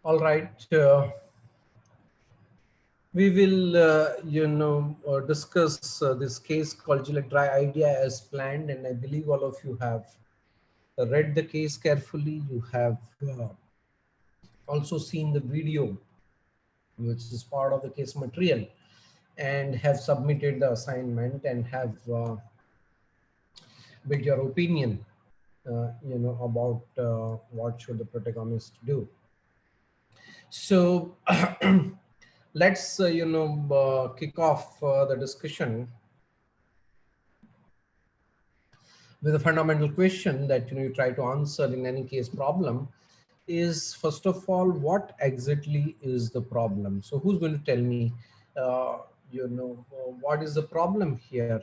All right. We will, discuss this case called Gillette Dry Idea as planned, and I believe all of you have read the case carefully. You have also seen the video, which is part of the case material, and have submitted the assignment and have built your opinion, about what should the protagonist do. So let's kick off the discussion with a fundamental question that you try to answer in any case problem is, first of all, what exactly is the problem? So who's going to tell me what is the problem here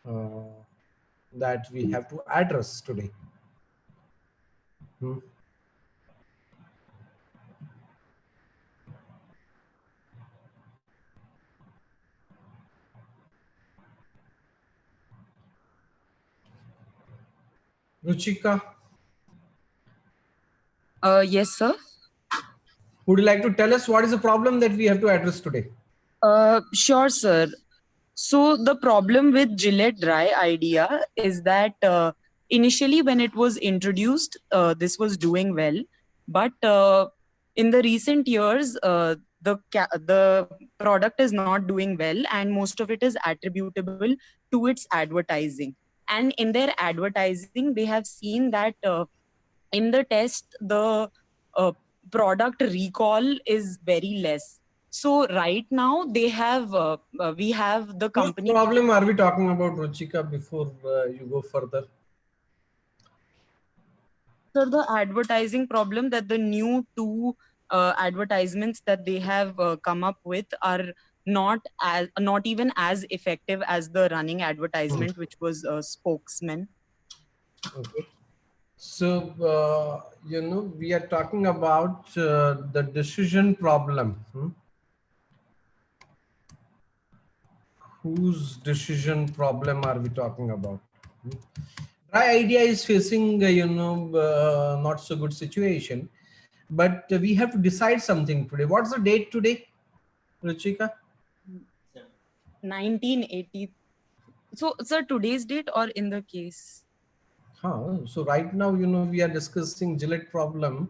uh, that we have to address today? Hmm? Ruchika, Yes, sir. would you like to tell us what is the problem that we have to address today? Sure, sir. So the problem with Gillette Dry Idea is that initially when it was introduced, this was doing well, but in the recent years, the product is not doing well, and most of it is attributable to its advertising. And in their advertising, they have seen that in the test, the uh, product recall is very less. So right now they have we have the Whose company. problem are we talking about, Ruchika, before you go further? So the advertising problem that the new two advertisements that they have come up with are not even as effective as the running advertisement, which was a spokesman. Okay. So, we are talking about the decision problem. Whose decision problem are we talking about? Dry Idea is facing, not so good situation, but we have to decide something today. What's the date today, Ruchika? 1980. So, sir, today's date or in the case? So right now, we are discussing Gillette problem,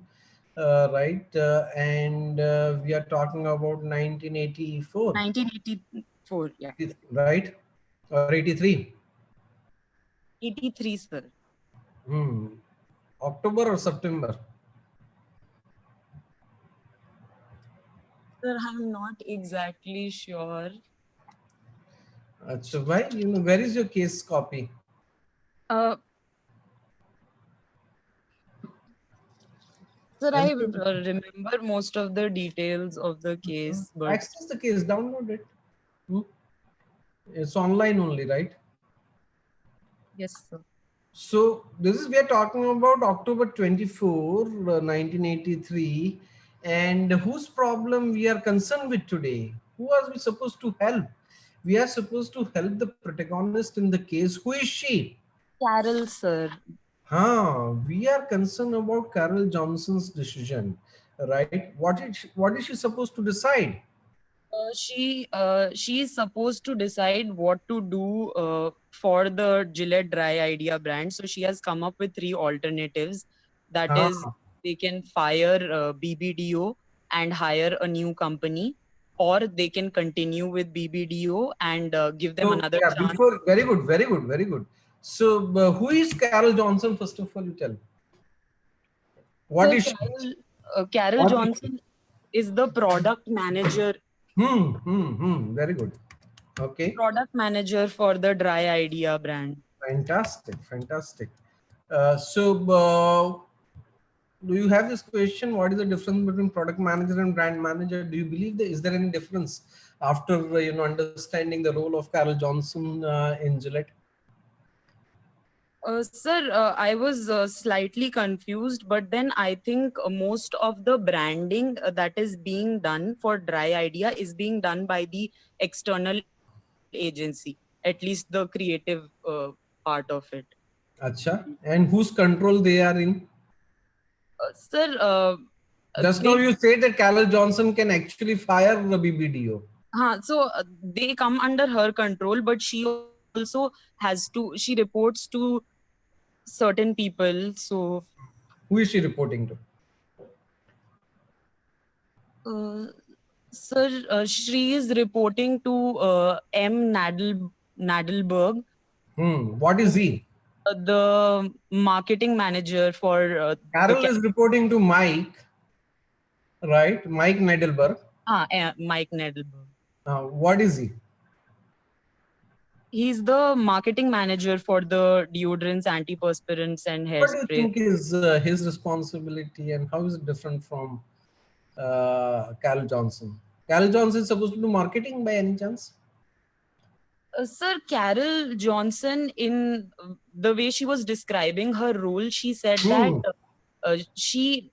right? And we are talking about 1984. 1984, yeah. Right? Or 83? 83, sir. October or September? Sir, I'm not exactly sure. So why, where is your case copy? Uh, Sir, I remember most of the details of the case, but Access the case, download it. It's online only, right? yes, sir. So this is, we are talking about October 24, 1983, and whose problem we are concerned with today? Who are we supposed to help? We are supposed to help the protagonist in the case. Who is she? Carol, sir. We are concerned about Carol Johnson's decision, right? What is she supposed to decide? She is supposed to decide what to do for the Gillette Dry Idea brand. So she has come up with three alternatives. That Huh. is, they can fire BBDO and hire a new company, or they can continue with BBDO and give them So another yeah, chance. before, very good, very good, very good. So who is Carol Johnson? First of all, you tell. What So is she? Carol What is she? Johnson is the product manager. Very good. Okay. Product manager for the Dry Idea brand. Fantastic. Fantastic. Do you have this question? What is the difference between product manager and brand manager? Do you believe there is there any difference after understanding the role of Carol Johnson in Gillette? Sir, I was slightly confused, but then I think most of the branding that is being done for Dry Idea is being done by the external agency, at least the creative part of it. Acha. And whose control they are in? Sir, Just now you say that Carol Johnson can actually fire the BBDO. So they come under her control, but she also she reports to certain people. So Who is she reporting to? Sir, she is reporting to M. Nadelberg. What is he? The marketing manager for Carol is reporting to Mike, right? Mike Nadelberg. Mike Nadelberg. What is he? He's the marketing manager for the deodorants, antiperspirants, and What do you hairspray. think is his responsibility, and how is it different from Carol Johnson? Carol Johnson is supposed to do marketing by any chance? Sir, Carol Johnson, in the way she was describing her role, she said that she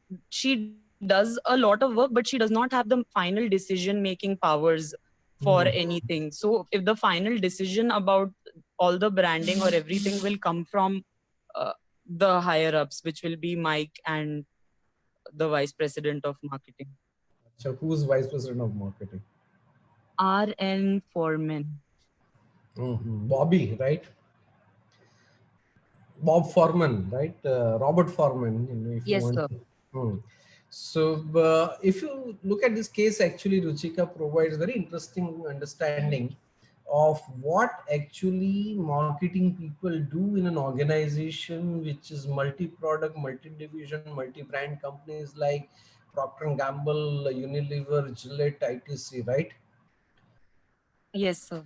does a lot of work, but she does not have the final decision making powers for anything. So if the final decision about all the branding or everything will come from the higher ups, which will be Mike and the vice president of marketing. So who's vice president of marketing? R.N. Foreman. Bobby, right? Bob Foreman, right? Robert Foreman. You know, if Yes, you want. sir. So if you look at this case, actually, Ruchika provides very interesting understanding of what actually marketing people do in an organization which is multi-product, multi-division, multi-brand companies like Procter & Gamble, Unilever, Gillette, ITC, right? Yes, sir.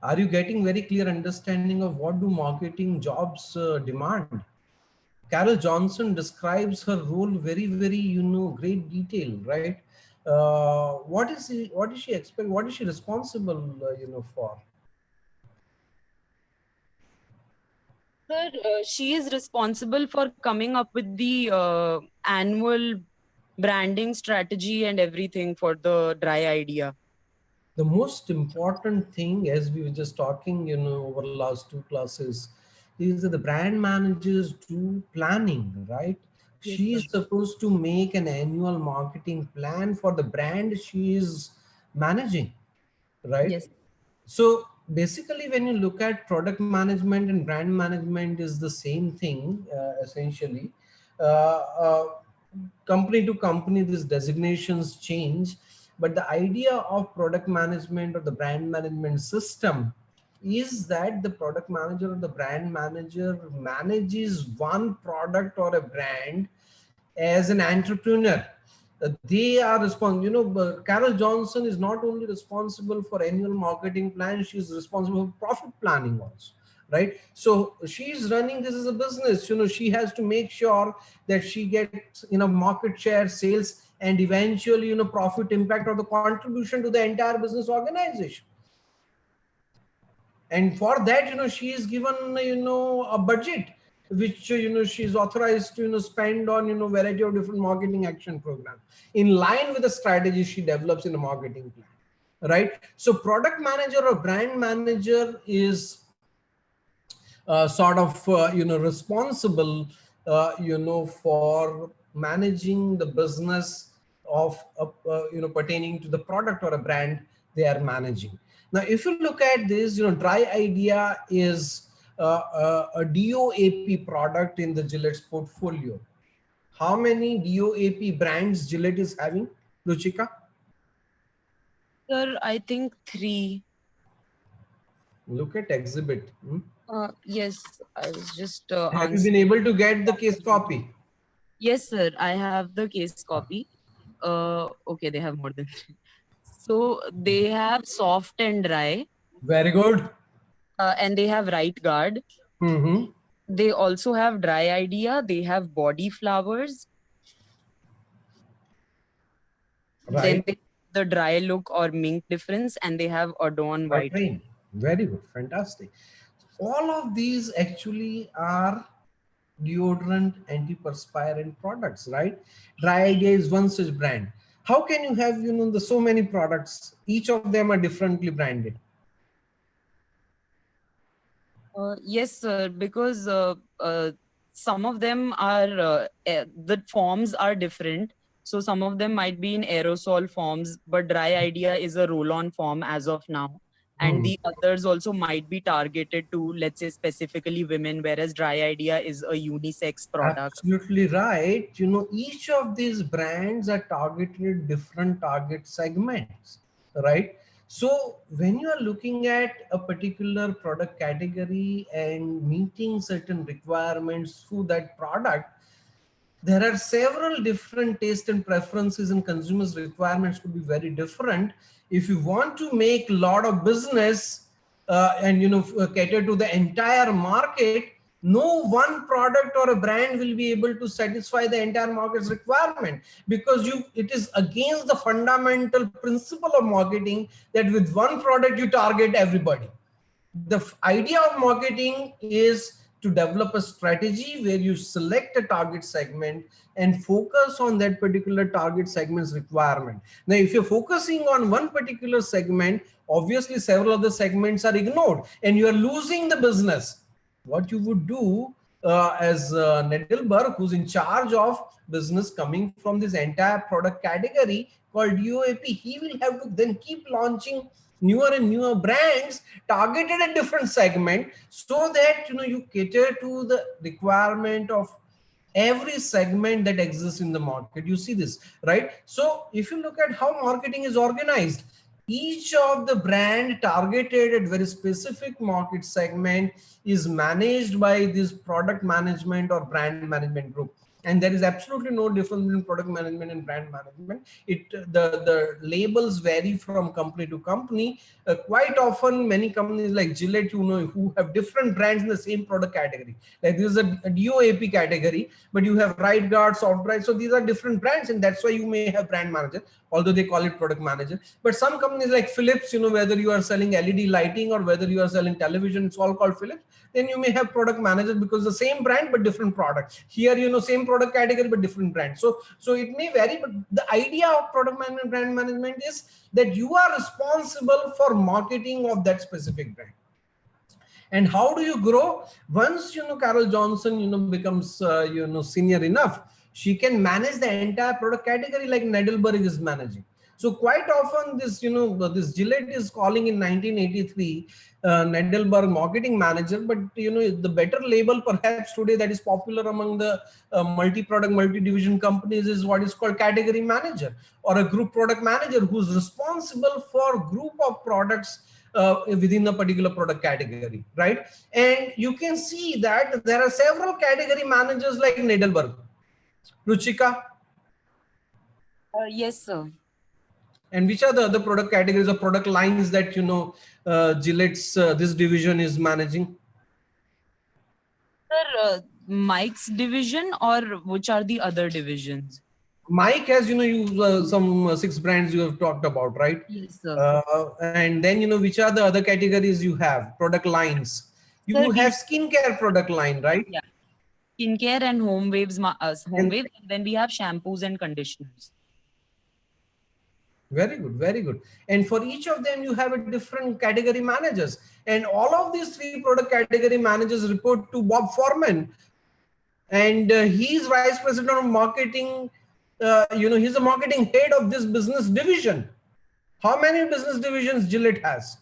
Are you getting very clear understanding of what do marketing jobs demand? Carol Johnson describes her role very, great detail, right? What is she expect? What is she responsible, for? Sir, she is responsible for coming up with the annual branding strategy and everything for the dry idea. The most important thing, as we were just talking, over the last two classes, is that the brand managers do planning, right? Yes, She sir. is supposed to make an annual marketing plan for the brand she is managing, right? Yes. So basically, when you look at product management and brand management is the same thing, essentially. Uh, uh, Company to company, these designations change, but the idea of product management or the brand management system is that the product manager or the brand manager manages one product or a brand as an entrepreneur. They are responsible. Carol Johnson is not only responsible for annual marketing plan, she's responsible for profit planning also, right? So she's running this as a business. She has to make sure that she gets market share, sales, and eventually profit impact or the contribution to the entire business organization. And for that, she is given a budget which she's authorized to spend on variety of different marketing action programs in line with the strategy she develops in a marketing plan, right? So product manager or brand manager is responsible for managing the business of pertaining to the product or a brand they are managing. Now if you look at this, Dry Idea is a DOAP product in the Gillette's portfolio. How many DOAP brands Gillette is having, Ruchika? Sir, I think 3. Look at exhibit. Yes, I was just Have you been able to get the case copy? Yes, sir. I have the case copy. Okay, they have more than 3. So they have soft and dry. Very good. And they have right guard. They also have dry idea. They have body flowers. Right. Then they the dry look or mink difference, and they have Adorn white. Very good, fantastic. All of these actually are deodorant, antiperspirant products, right? Dry Idea is one such brand. How can you have the so many products? Each of them are differently branded. Yes, sir. Because some of them are the forms are different. So some of them might be in aerosol forms, but Dry Idea is a roll-on form as of now. And the others also might be targeted to, let's say, specifically women, whereas Dry Idea is a unisex product. Absolutely right. You know, each of these brands are targeted different target segments, right? So when you are looking at a particular product category and meeting certain requirements through that product, there are several different tastes and preferences, and consumers' requirements could be very different. If you want to make a lot of business and cater to the entire market, no one product or a brand will be able to satisfy the entire market's requirement, because it is against the fundamental principle of marketing that with one product you target everybody. The idea of marketing is to develop a strategy where you select a target segment and focus on that particular target segment's requirement. Now, if you're focusing on one particular segment, obviously several other segments are ignored and you are losing the business. What you would do as Nedelberg, who's in charge of business coming from this entire product category called UAP, he will have to then keep launching newer and newer brands targeted at different segment, so that you cater to the requirement of every segment that exists in the market. You see this, right? So if you look at how marketing is organized, each of the brand targeted at very specific market segment is managed by this product management or brand management group. And there is absolutely no difference between product management and brand management. The labels vary from company to company. Quite often, many companies like Gillette, who have different brands in the same product category. Like this is a DOAP category, but you have Right Guard, Soft Dry. So these are different brands, and that's why you may have brand manager, although they call it product manager. But some companies like Philips, whether you are selling LED lighting or whether you are selling television, it's all called Philips. Then you may have product manager, because the same brand but different product. Here, same product category but different brand. So it may vary, but the idea of product management, brand management is that you are responsible for marketing of that specific brand. And how do you grow? Once Carol Johnson becomes senior enough, she can manage the entire product category like Nedelberg is managing. So quite often this this Gillette is calling in 1983 Nedelberg marketing manager, but the better label perhaps today that is popular among the multi-product, multi-division companies is what is called category manager, or a group product manager who's responsible for group of products within a particular product category, right? And you can see that there are several category managers like Nedelberg. Ruchika? Yes, sir. And which are the other product categories or product lines that Gillette's this division is managing? Sir, Mike's division, or which are the other divisions? Mike has some 6 brands you have talked about, right? Yes, sir. And then which are the other categories you have, product lines? You have skincare product line, right? Yeah, skincare and home waves, and then we have shampoos and conditioners. Very good, very good. And for each of them, you have a different category managers. And all of these 3 product category managers report to Bob Foreman. And he's vice president of marketing. He's the marketing head of this business division. How many business divisions Gillette has?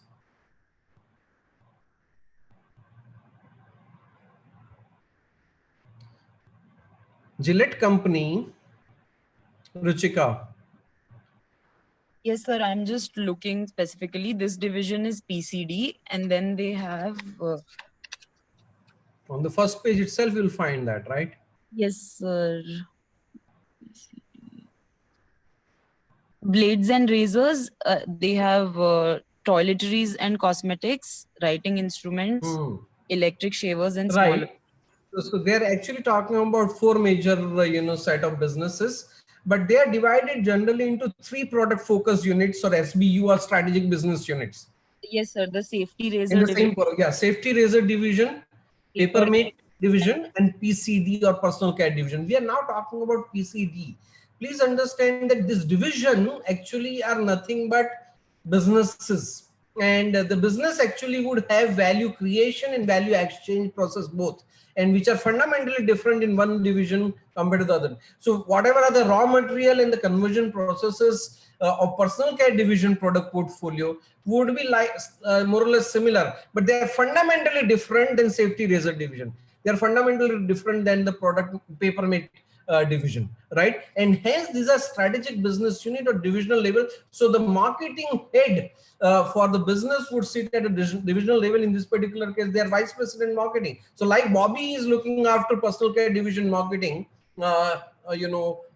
Gillette company, Ruchika. Yes, sir. I'm just looking specifically. This division is PCD, and then they have... on the first page itself, you'll find that, right? Yes, sir. Blades and razors. They have toiletries and cosmetics, writing instruments, electric shavers, and smaller. Right. So they're actually talking about 4 major, set of businesses, but they are divided generally into 3 product focus units, or SBU, or strategic business units. Yes, sir. The safety razor in the division. same, safety razor division, Papermate division, and PCD, or personal care division. We are now talking about PCD. Please understand that this division actually are nothing but businesses, and the business actually would have value creation and value exchange process both, and which are fundamentally different in one division compared to the other. So whatever are the raw material and the conversion processes of personal care division product portfolio would be like more or less similar, but they are fundamentally different than safety razor division. They are fundamentally different than the product paper mate division, right? And hence these are strategic business unit or divisional level. So the marketing head for the business would sit at a divisional level. In this particular case, they are vice president marketing. So like Bobby is looking after personal care division marketing,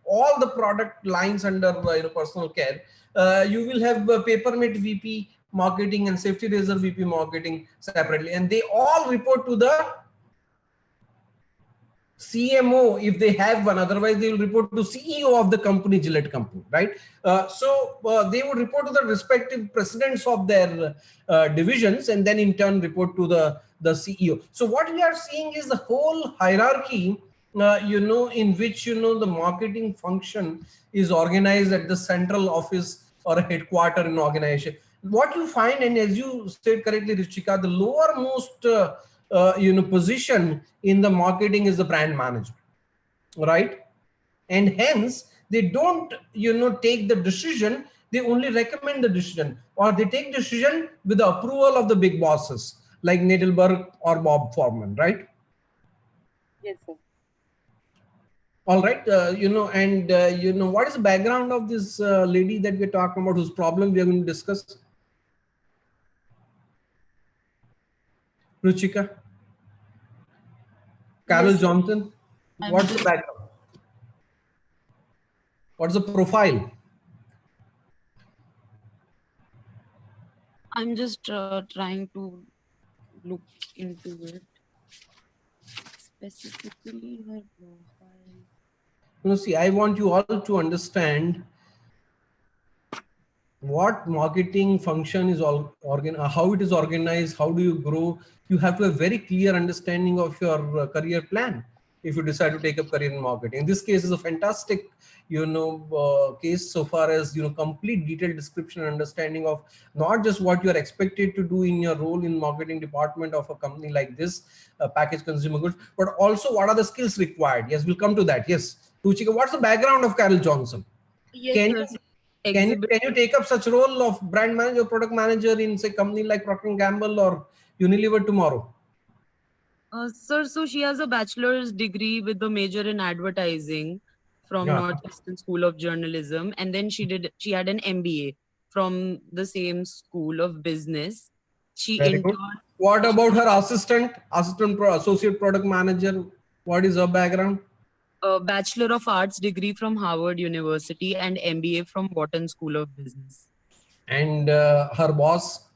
all the product lines under personal care, you will have Papermate VP marketing and Safety Razor VP marketing separately, and they all report to the CMO if they have one. Otherwise they will report to CEO of the company, Gillette company, right? They would report to the respective presidents of their divisions, and then in turn report to the CEO. So what we are seeing is the whole hierarchy, in which the marketing function is organized at the central office or a headquarter in organization. What you find, and as you said correctly, Ruchika, the lowermost position in the marketing is the brand management, right? And hence they don't take the decision, they only recommend the decision, or they take decision with the approval of the big bosses like Nadelberg or Bob Foreman, right? Yes, sir. All right, what is the background of this lady that we're talking about, whose problem we are going to discuss? Ruchika? Carol Yes, sir. Johnson? What's the background? What's the profile? I'm just trying to look into it. Specifically her profile. See, I want you all to understand what marketing function is how it is organized, how do you grow. You have to have very clear understanding of your career plan if you decide to take up career in marketing. In this case is a fantastic case so far as complete detailed description and understanding of not just what you are expected to do in your role in marketing department of a company like this, packaged consumer goods, but also what are the skills required. Yes, we'll come to that. Yes, Ruchika, what's the background of Carol Johnson? Yes, Can sir. you can you take up such role of brand manager, product manager in say company like Procter & Gamble or Unilever tomorrow? Sir, so she has a bachelor's degree with the major in advertising from Yeah, Northeastern School of Journalism, and then she had an MBA from the same School of Business. She very good. interned. What about her associate product manager? What is her background? A Bachelor of Arts degree from Harvard University and MBA from Wharton School of Business. And her boss?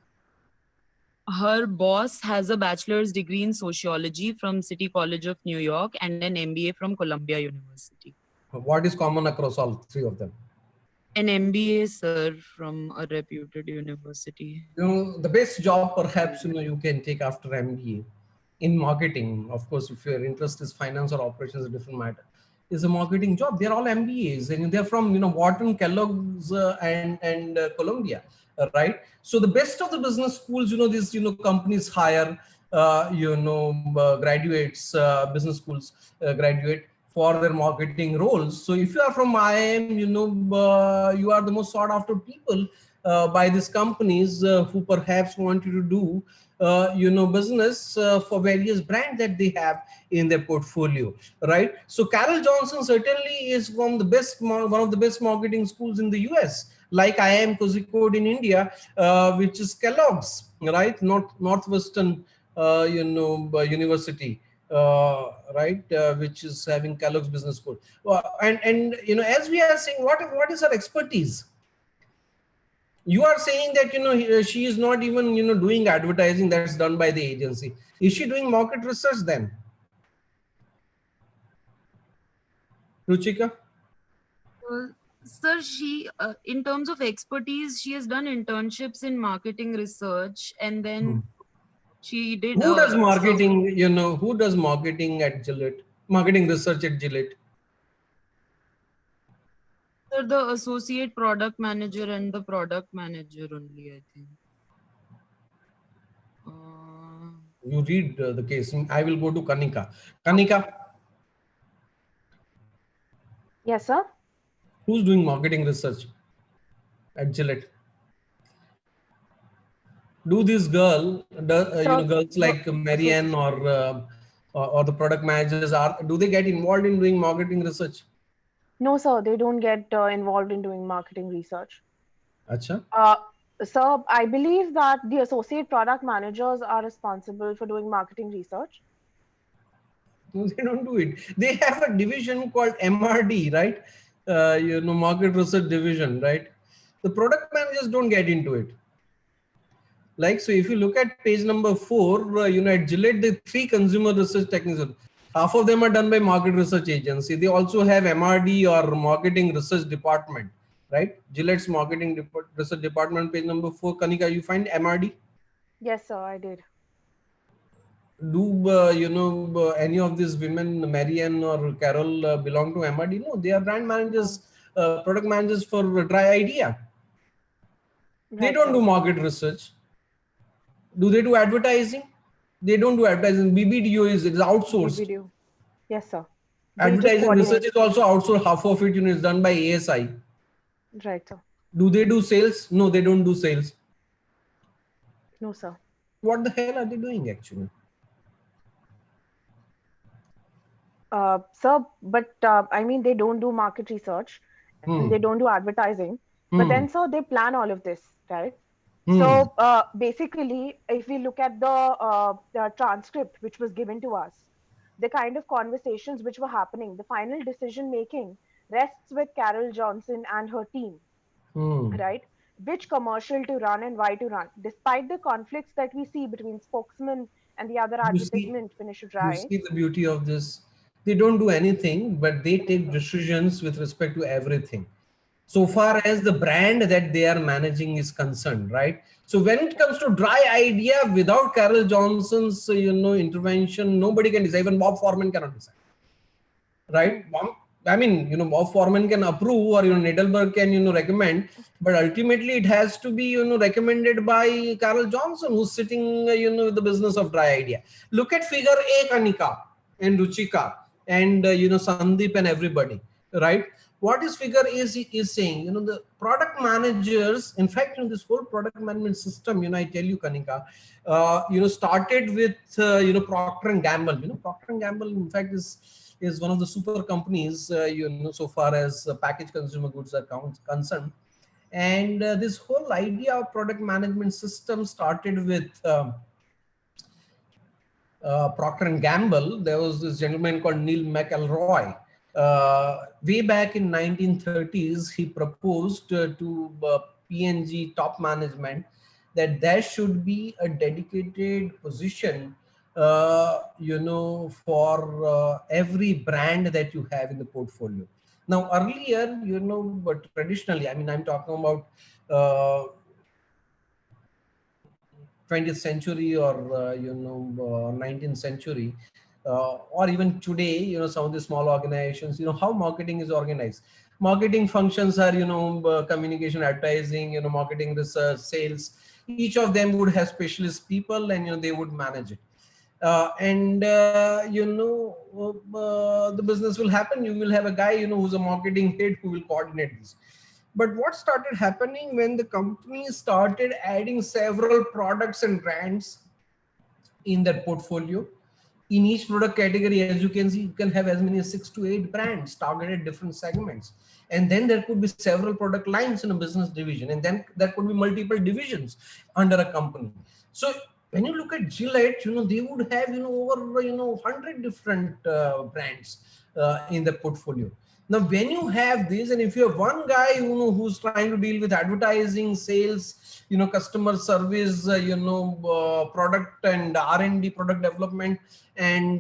Her boss has a bachelor's degree in sociology from City College of New York and an MBA from Columbia University. What is common across all three of them? An MBA, sir, from a reputed university. The best job perhaps you can take after MBA in marketing, of course, if your interest is finance or operations, a different matter, is a marketing job. They're all MBAs and they're from Wharton, Kellogg's, and Columbia, right? So the best of the business schools, these companies hire graduates, business schools graduate for their marketing roles. So if you are from IIM, you are the most sought after people by these companies who perhaps want you to do business for various brands that they have in their portfolio, right? So Carol Johnson certainly is from the best one of the best marketing schools in the US, like IIM Kozhikode in India, which is Kellogg's, right? Northwestern university, right, which is having Kellogg's Business School. And as we are saying, what is her expertise? You are saying that she is not even doing advertising, that's done by the agency. Is she doing market research then, Ruchika? Sir, she in terms of expertise, she has done internships in marketing research, and then she did Who does marketing, who does marketing at Gillette, marketing research at Gillette? Sir, the associate product manager and the product manager only, I think. You read the case. I will go to Kanika. Kanika, Yes, sir. who's doing marketing research at Gillette? Do this girl, girls like Marianne or the product managers do they get involved in doing marketing research? No, sir, they don't get involved in doing marketing research. Acha? Sir, I believe that the associate product managers are responsible for doing marketing research. No, they don't do it. They have a division called MRD, right? Market research division, right? The product managers don't get into it. Like, so if you look at page number 4, at Gillette, the 3 consumer research techniques, half of them are done by market research agency. They also have MRD or marketing research department, right? Gillette's marketing research department, page number 4. Kanika, you find MRD? Yes, sir, I did. Do any of these women, Marianne or Carol, belong to MRD? No, they are brand managers, product managers for Dry Idea. They don't do market research. Do they do advertising? They don't do advertising. BBDO is outsourced. BBDO. Yes, sir. Advertising research is also outsourced. Half of it is done by ASI. Right, sir. Do they do sales? No, they don't do sales. No, sir. What the hell are they doing actually? Sir, but I mean, they don't do market research and they don't do advertising. But then, sir, they plan all of this, right? So basically, if we look at the transcript which was given to us, the kind of conversations which were happening, the final decision making rests with Carol Johnson and her team, right? Which commercial to run and why to run, despite the conflicts that we see between spokesman and the other advertisement finisher dry. You see the beauty of this. They don't do anything, but they take decisions with respect to everything. So far as the brand that they are managing is concerned, right? So when it comes to Dry Idea, without Carol Johnson's, intervention, nobody can decide. Even Bob Foreman cannot decide, right? I mean, Bob Foreman can approve or, Nedelberg can, recommend, but ultimately it has to be, recommended by Carol Johnson, who's sitting, with the business of Dry Idea. Look at figure A, Kanika and Ruchika and, Sandeep and everybody, right? What is figure is saying, the product managers, in fact, this whole product management system, I tell you, Kanika, started with, Procter and Gamble. Procter and Gamble, in fact, is one of the super companies, so far as packaged consumer goods are concerned. And this whole idea of product management system started with Procter and Gamble. There was this gentleman called Neil McElroy. Way back in 1930s, he proposed to P&G top management that there should be a dedicated position, for every brand that you have in the portfolio. Now, earlier, but traditionally, I mean, I'm talking about 20th century or 19th century. Or even today, some of the small organizations, how marketing is organized. Marketing functions are, communication, advertising, marketing research, sales. Each of them would have specialist people and, they would manage it. The business will happen. You will have a guy, who's a marketing head who will coordinate this. But what started happening when the company started adding several products and brands in their portfolio? In each product category, as you can see, you can have as many as 6 to 8 brands targeted different segments. And then there could be several product lines in a business division. And then there could be multiple divisions under a company. So when you look at Gillette, they would have, over, 100 different brands in the portfolio. Now, when you have this, and if you have one guy, who's trying to deal with advertising, sales, customer service, product and R&D, product development, and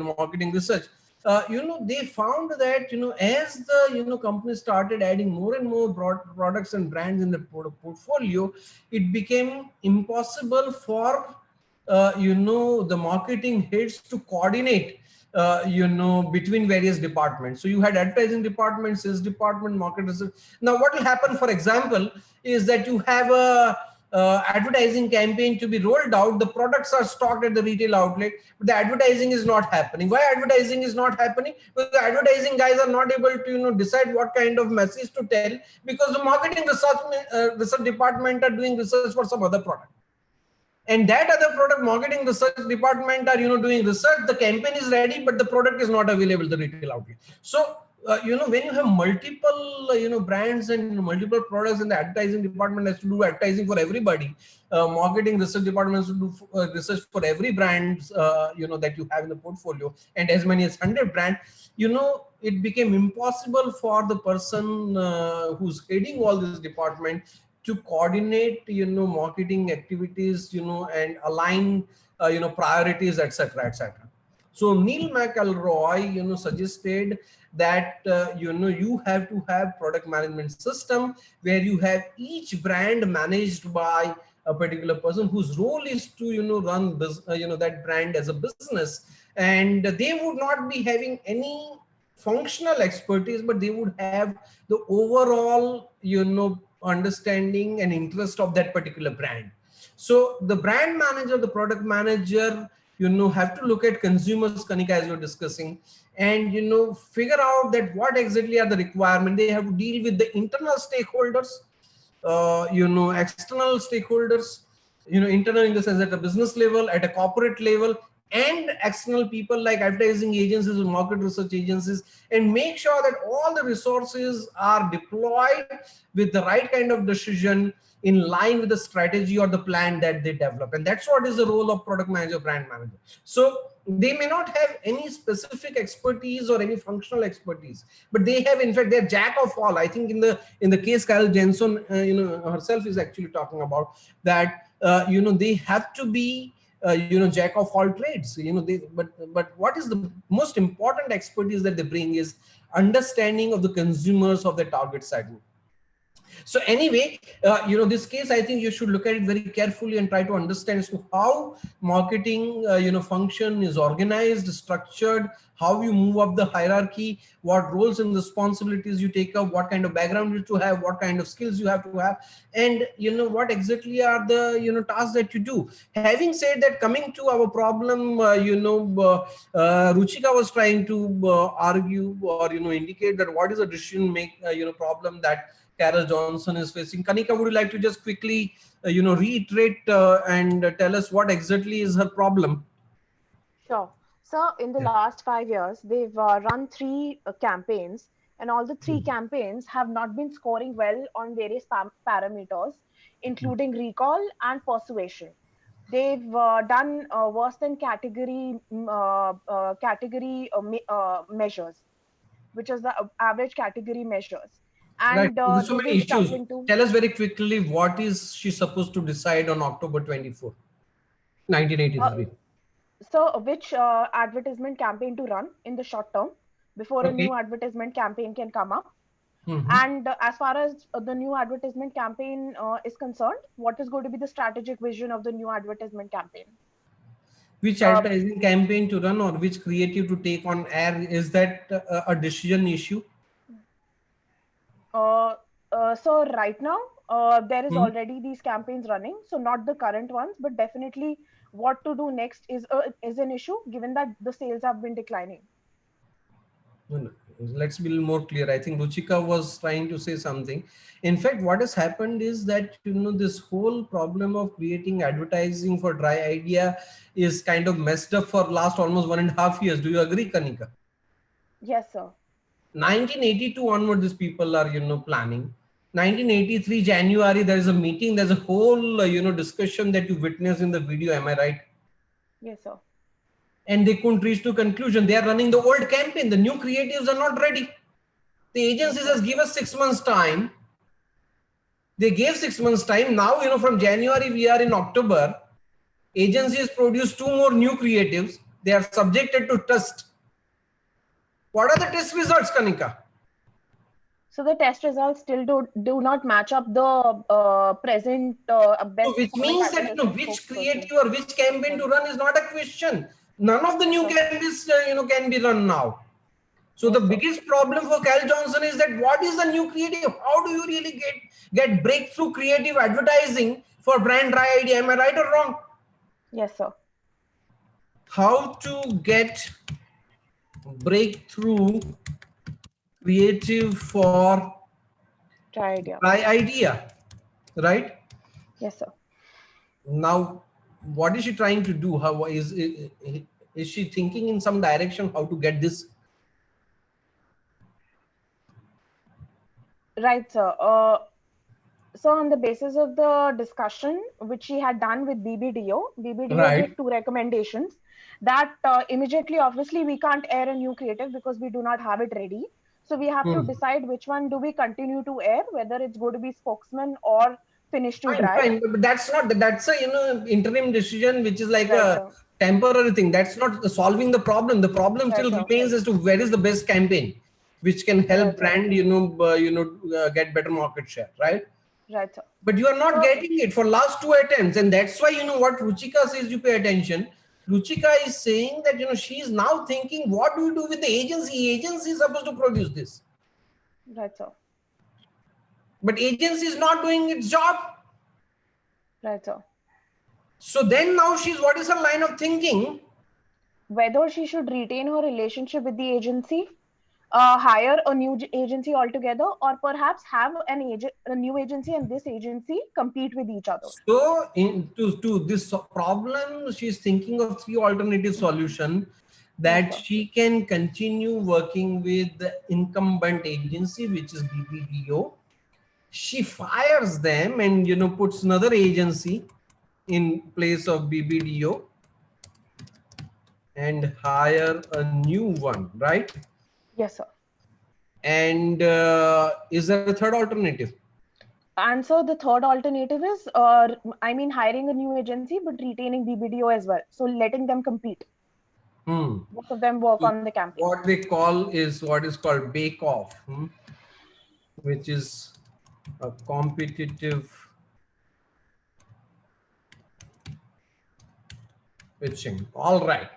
marketing research, they found that, as the, company started adding more and more products and brands in the portfolio, it became impossible for, the marketing heads to coordinate, between various departments. So you had advertising department, sales department, market research. Now what will happen, for example, is that you have advertising campaign to be rolled out. The products are stocked at the retail outlet, but the advertising is not happening. Why advertising is not happening? Because the advertising guys are not able to decide what kind of message to tell, because the marketing research department are doing research for some other product. And that other product marketing research department are doing research. The campaign is ready, but the product is not available at the retail outlet. So when you have multiple brands and multiple products, and the advertising department has to do advertising for everybody, marketing research department has to do research for every brand that you have in the portfolio, and as many as 100 brands, it became impossible for the person who's heading all this department to coordinate marketing activities and align priorities, etc., etc. So Neil McElroy suggested that you have to have product management system where you have each brand managed by a particular person whose role is to run that brand as a business, and they would not be having any functional expertise, but they would have the overall understanding and interest of that particular brand. So the brand manager, the product manager, have to look at consumers, Kanika, as you're discussing, and figure out that what exactly are the requirements. They have to deal with the internal stakeholders, external stakeholders, internal in the sense at a business level, at a corporate level, and external people like advertising agencies and market research agencies, and make sure that all the resources are deployed with the right kind of decision in line with the strategy or the plan that they develop. And that's what is the role of product manager, brand manager. So they may not have any specific expertise or any functional expertise, but they have, in fact, they're jack of all. I think in the case Carol Jensen herself is actually talking about that, they have to be jack of all trades. But what is the most important expertise that they bring is understanding of the consumers of the target segment. So anyway, this case, I think you should look at it very carefully and try to understand as to how marketing, function is organized, structured, how you move up the hierarchy, what roles and responsibilities you take up, what kind of background you have, what kind of skills you have to have, and what exactly are the tasks that you do. Having said that, coming to our problem, Ruchika was trying to argue or indicate that what is a decision problem that Carol Johnson is facing. Kanika, would you like to just quickly, reiterate and tell us what exactly is her problem? Sure. So in the last 5 years, they've run 3 campaigns, and all the 3 campaigns have not been scoring well on various parameters, including recall and persuasion. They've done worse than category measures, which is the average category measures. And right. So many issues. Tell us very quickly, what is she supposed to decide on October 24, 1983? So which advertisement campaign to run in the short term before a new advertisement campaign can come up. And as far as the new advertisement campaign is concerned, what is going to be the strategic vision of the new advertisement campaign? Which advertising campaign to run or which creative to take on air? Is that a decision issue? So right now, there is already these campaigns running. So not the current ones, but definitely what to do next is an issue, given that the sales have been declining. Let's be a little more clear. I think Ruchika was trying to say something. In fact, what has happened is that, this whole problem of creating advertising for Dry Idea is kind of messed up for last almost 1.5 years. Do you agree, Kanika? Yes, sir. 1982 onward, these people are, planning. 1983 January, there is a meeting. There's a whole, discussion that you witnessed in the video. Am I right? Yes, sir. And they couldn't reach to conclusion. They are running the old campaign. The new creatives are not ready. The agencies has given us 6 months time. They gave 6 months time. Now, from January, we are in October. Agencies produce 2 more new creatives. They are subjected to test. What are the test results, Kanika? So the test results still do not match up the present best. So which means that which creative or which campaign to run is not a question. None of the new campaigns can be run now. So the biggest problem for Cal Johnson is that what is the new creative? How do you really get breakthrough creative advertising for brand dry idea? Am I right or wrong? Yes, sir. How to get breakthrough creative for Dry idea. dry idea, right? Yes, sir. Now, what is she trying to do? How is she thinking in some direction how to get this? Right, sir. So on the basis of the discussion which she had done with BBDO, BBDO Right. gave 2 recommendations that immediately, obviously, we can't air a new creative because we do not have it ready. So we have to decide which one do we continue to air, whether it's going to be Spokesman or Finish to Dry. Fine, but that's not, that's a interim decision which is like Right, a sir. temporary thing. That's not solving the problem. The problem Right, still sir. remains as to where is the best campaign which can help Right, sir. brand get better market share, right? Right, sir. But you are not So- getting it for last 2 attempts, and that's why what Ruchika says, you pay attention. Ruchika is saying that she is now thinking, what do we do with the agency? Agency is supposed to produce this, Right, sir. but agency is not doing its job. Right, sir. So then now what is her line of thinking? Whether she should retain her relationship with the agency, hire a new agency altogether, or perhaps have a new agency and this agency compete with each other. So to this problem, she's thinking of 3 alternative solutions that Yes, sir. she can continue working with the incumbent agency, which is BBDO. She fires them and puts another agency in place of BBDO and hire a new one, right? Yes, sir. And is there a third alternative? And so the third alternative is, hiring a new agency but retaining BBDO as well. So letting them compete. Both of them work on the campaign. What they call is what is called bake off, which is a competitive pitching. All right.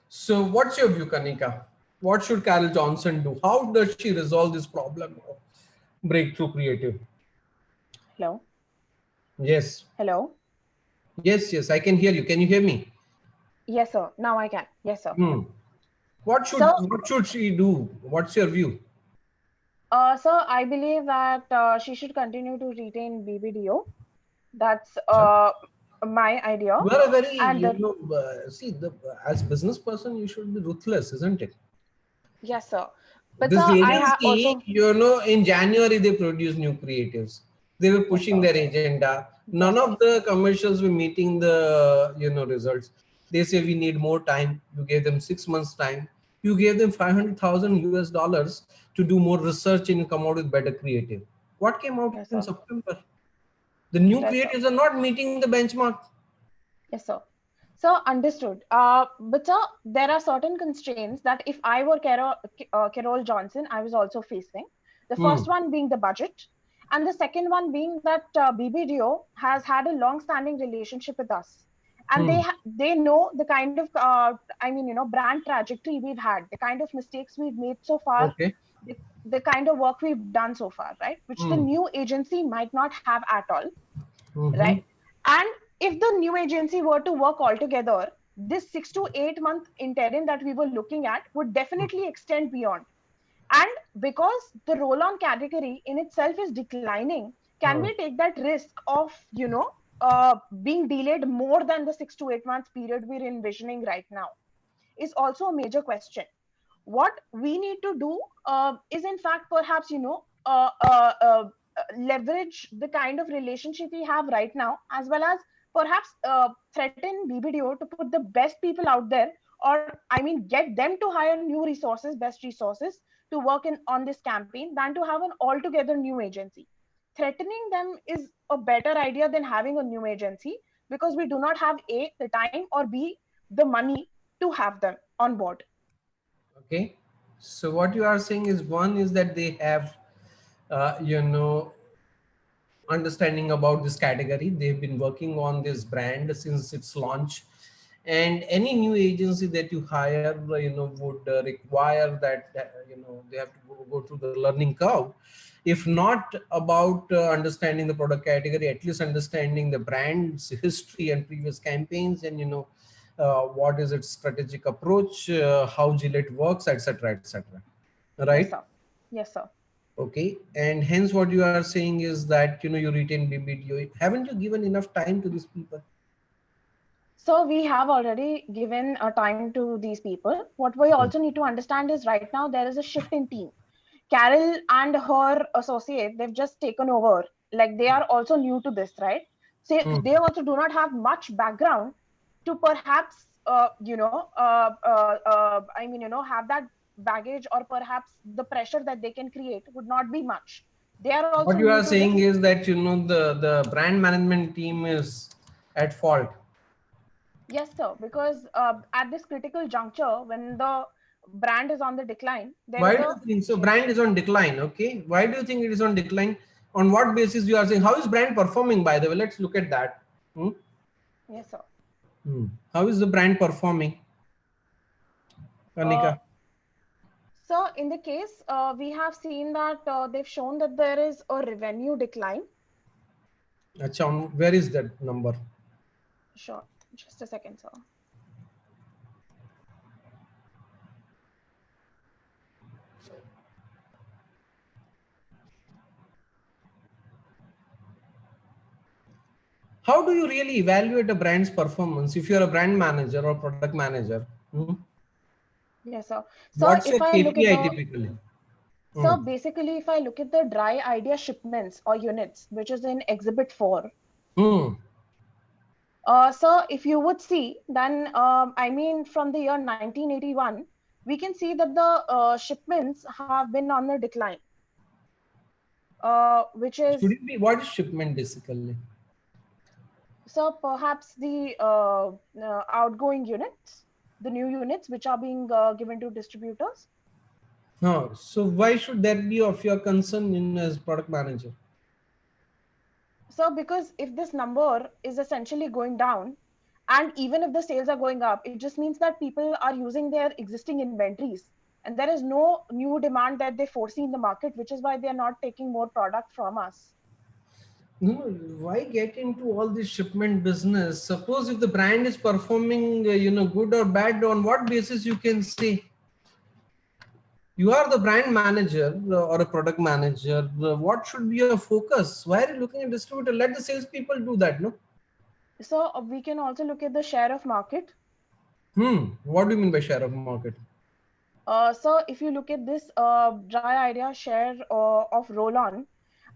So what's your view, Kanika? What should Carol Johnson do? How does she resolve this problem of breakthrough creative? Hello? Yes. Hello? Yes, I can hear you. Can you hear me? Yes, sir. Now I can. Yes, sir. What should she do? What's your view? Sir, I believe that she should continue to retain BBDO. That's my idea. You are a very, And as business person, you should be ruthless, isn't it? yes, sir. But This sir, I have agency, also, in January, they produced new creatives. They were pushing their agenda. None of the commercials were meeting the, results. They say we need more time. You gave them 6 months time. You gave them $500,000 to do more research and come out with better creative. What came out in September? The new creatives are not meeting the benchmark. Yes, sir. So understood. But sir, there are certain constraints that if I were Carol Johnson, I was also facing. The first one being the budget, and the second one being that BBDO has had a long-standing relationship with us, and they know the kind of brand trajectory we've had, the kind of mistakes we've made so far, the kind of work we've done so far, right? Which the new agency might not have at all, right? And if the new agency were to work all together, this 6 to 8 month interim that we were looking at would definitely extend beyond. And because the roll-on category in itself is declining, can we take that risk of, being delayed more than the 6 to 8 months period we're envisioning right now? Is also a major question. What we need to do is, in fact, perhaps, leverage the kind of relationship we have right now, as well as perhaps threaten BBDO to put the best people out there, or get them to hire new resources, best resources to work on this campaign, than to have an altogether new agency. Threatening them is a better idea than having a new agency, because we do not have A, the time, or B, the money to have them on board. Okay. So what you are saying is, one is that they have, understanding about this category. They've been working on this brand since its launch, and any new agency that you hire, would require that, they have to go through the learning curve. If not about understanding the product category, at least understanding the brand's history and previous campaigns, and what is its strategic approach, how Gillette works, etc., etc. Yes, Right? sir. Yes, sir. Okay, and hence what you are saying is that you retain BBDO. Haven't you given enough time to these people? So we have already given a time to these people. What we also need to understand is right now there is a shift in team. Carol and her associate, they've just taken over. Like they are also new to this, right? So they also do not have much background to perhaps, have that baggage, or perhaps the pressure that they can create would not be much. They are also What you new are to this. saying is that the brand management team is at fault. Yes, sir. Because at this critical juncture, when the brand is on the decline, there Why is do a you think so? Brand is on decline. Okay, why do you think it is on decline? On what basis you are saying? How is brand performing, by the way? Let's look at that. Yes, sir. How is the brand performing, Uh, Kanika? so in the case, we have seen that they've shown that there is a revenue decline. Achha, where is that number? Sure. Just a second, sir. How do you really evaluate a brand's performance if you're a brand manager or product manager? Yes, sir. So What's your if I look at KPI the typically? so basically, if I look at the dry idea shipments or units, which is in Exhibit 4, so if you would see, then from the year 1981, we can see that the shipments have been on the decline, which Should is it be what is shipment basically? so perhaps the outgoing units, the new units which are being given to distributors. No. So why should that be of your concern as product manager? So because if this number is essentially going down, and even if the sales are going up, it just means that people are using their existing inventories, and there is no new demand that they foresee in the market, which is why they are not taking more product from us. No, why get into all this shipment business? Suppose if the brand is performing, good or bad, on what basis you can say? You are the brand manager or a product manager. What should be your focus? Why are you looking at distributor? Let the salespeople do that, no? So we can also look at the share of market. What do you mean by share of market? So if you look at this dry idea share of roll-on,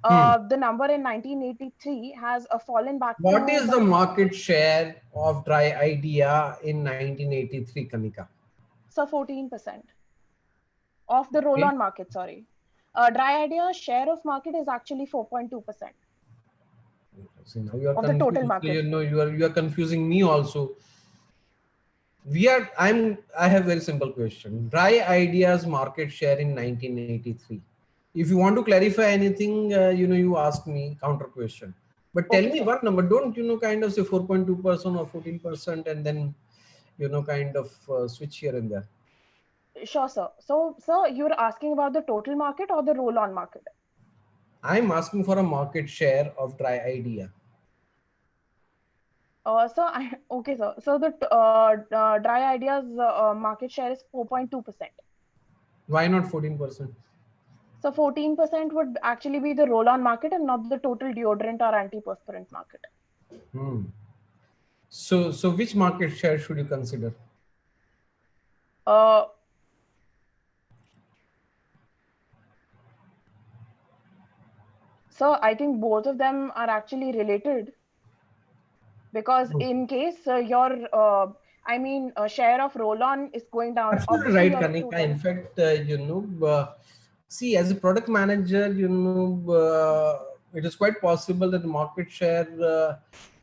the number in 1983 has fallen back What to is the the market share of dry idea in 1983, Kanika? so 14% of the Okay. roll-on market. Sorry, dry idea share of market is actually 4.2% See, now you are of the total confused. So, market. you are confusing me also. I have very simple question. Dry ideas market share in 1983. If you want to clarify anything, you ask me counter question. But tell Okay, me sir. one number. Don't kind of say 4.2% or 14%, and then kind of switch here and there. Sure, sir. So you're asking about the total market or the roll-on market? I'm asking for a market share of dry idea. Okay, sir. So the dry ideas market share is 4.2%. Why not 14%? So 14% would actually be the roll-on market and not the total deodorant or antiperspirant market. So which market share should you consider? Uh, so I think both of them are actually related, because in case your share of roll-on is going down, Absolutely obviously right, your Kanika. total. In fact, see, as a product manager, it is quite possible that the market share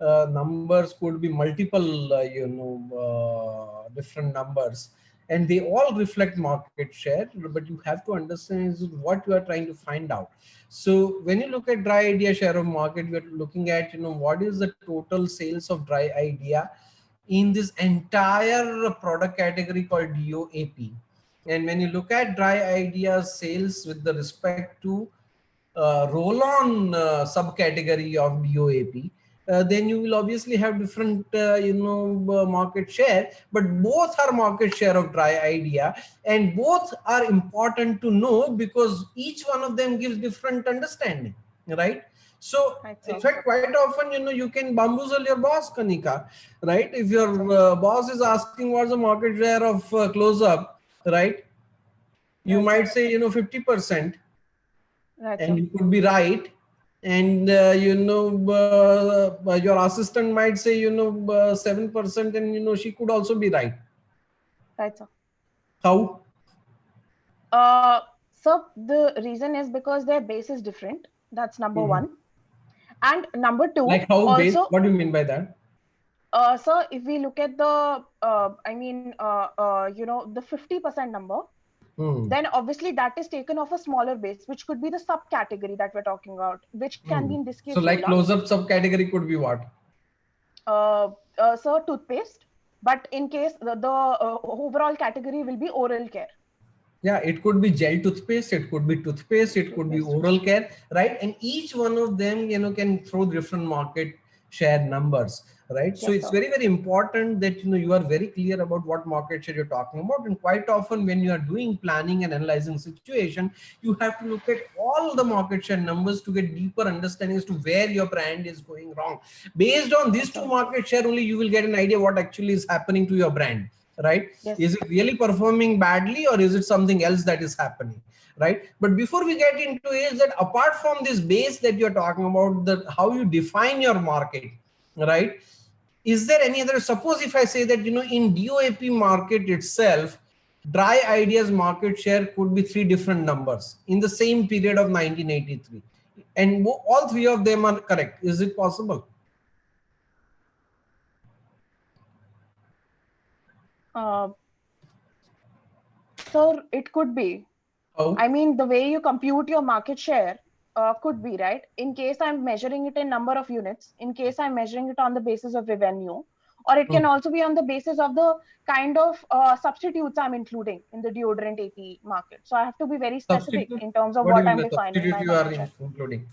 numbers could be multiple, different numbers, and they all reflect market share. But you have to understand is what you are trying to find out. So when you look at dry idea share of market, we are looking at what is the total sales of dry idea in this entire product category called DOAP. And when you look at Dry Ideas sales with the respect to roll-on subcategory of DOAP, then you will obviously have different, market share, but both are market share of Dry Idea, and both are important to know because each one of them gives different understanding, right? So in fact, quite often, you can bamboozle your boss, Kanika, right? If your boss is asking what's the market share of Close-Up, right? You might say, 50%, and you could be right. And, your assistant might say, 7%, and, she could also be right. Right, sir. How? So the reason is because their base is different. That's number one. And number two, like how also, base? What do you mean by that? So if we look at the, the 50% number, then obviously that is taken off a smaller base, which could be the subcategory that we're talking about, which can be in this case. So like Close-Up subcategory could be what? So toothpaste, but in case the overall category will be oral care. Yeah, it could be gel toothpaste, it could be toothpaste, it could be oral care, right? And each one of them, can throw different market share numbers, right? So it's very, very important that, you are very clear about what market share you're talking about. And quite often when you are doing planning and analyzing situation, you have to look at all the market share numbers to get deeper understanding as to where your brand is going wrong. Based on these two market share only, you will get an idea what actually is happening to your brand. Right? Is it really performing badly, or is it something else that is happening? Right? But before we get into it, that apart from this base that you're talking about, how you define your market, right? Is there any other? Suppose if I say that, in DOAP market itself, Dry Ideas market share could be 3 different numbers in the same period of 1983, and all 3 of them are correct. Is it possible? So it could be. Oh. I mean, the way you compute your market share could be, right? In case I'm measuring it in number of units, in case I'm measuring it on the basis of revenue, or it can also be on the basis of the kind of substitutes I'm including in the deodorant AP market. So I have to be very specific in terms of what I'm defining my market share. Including?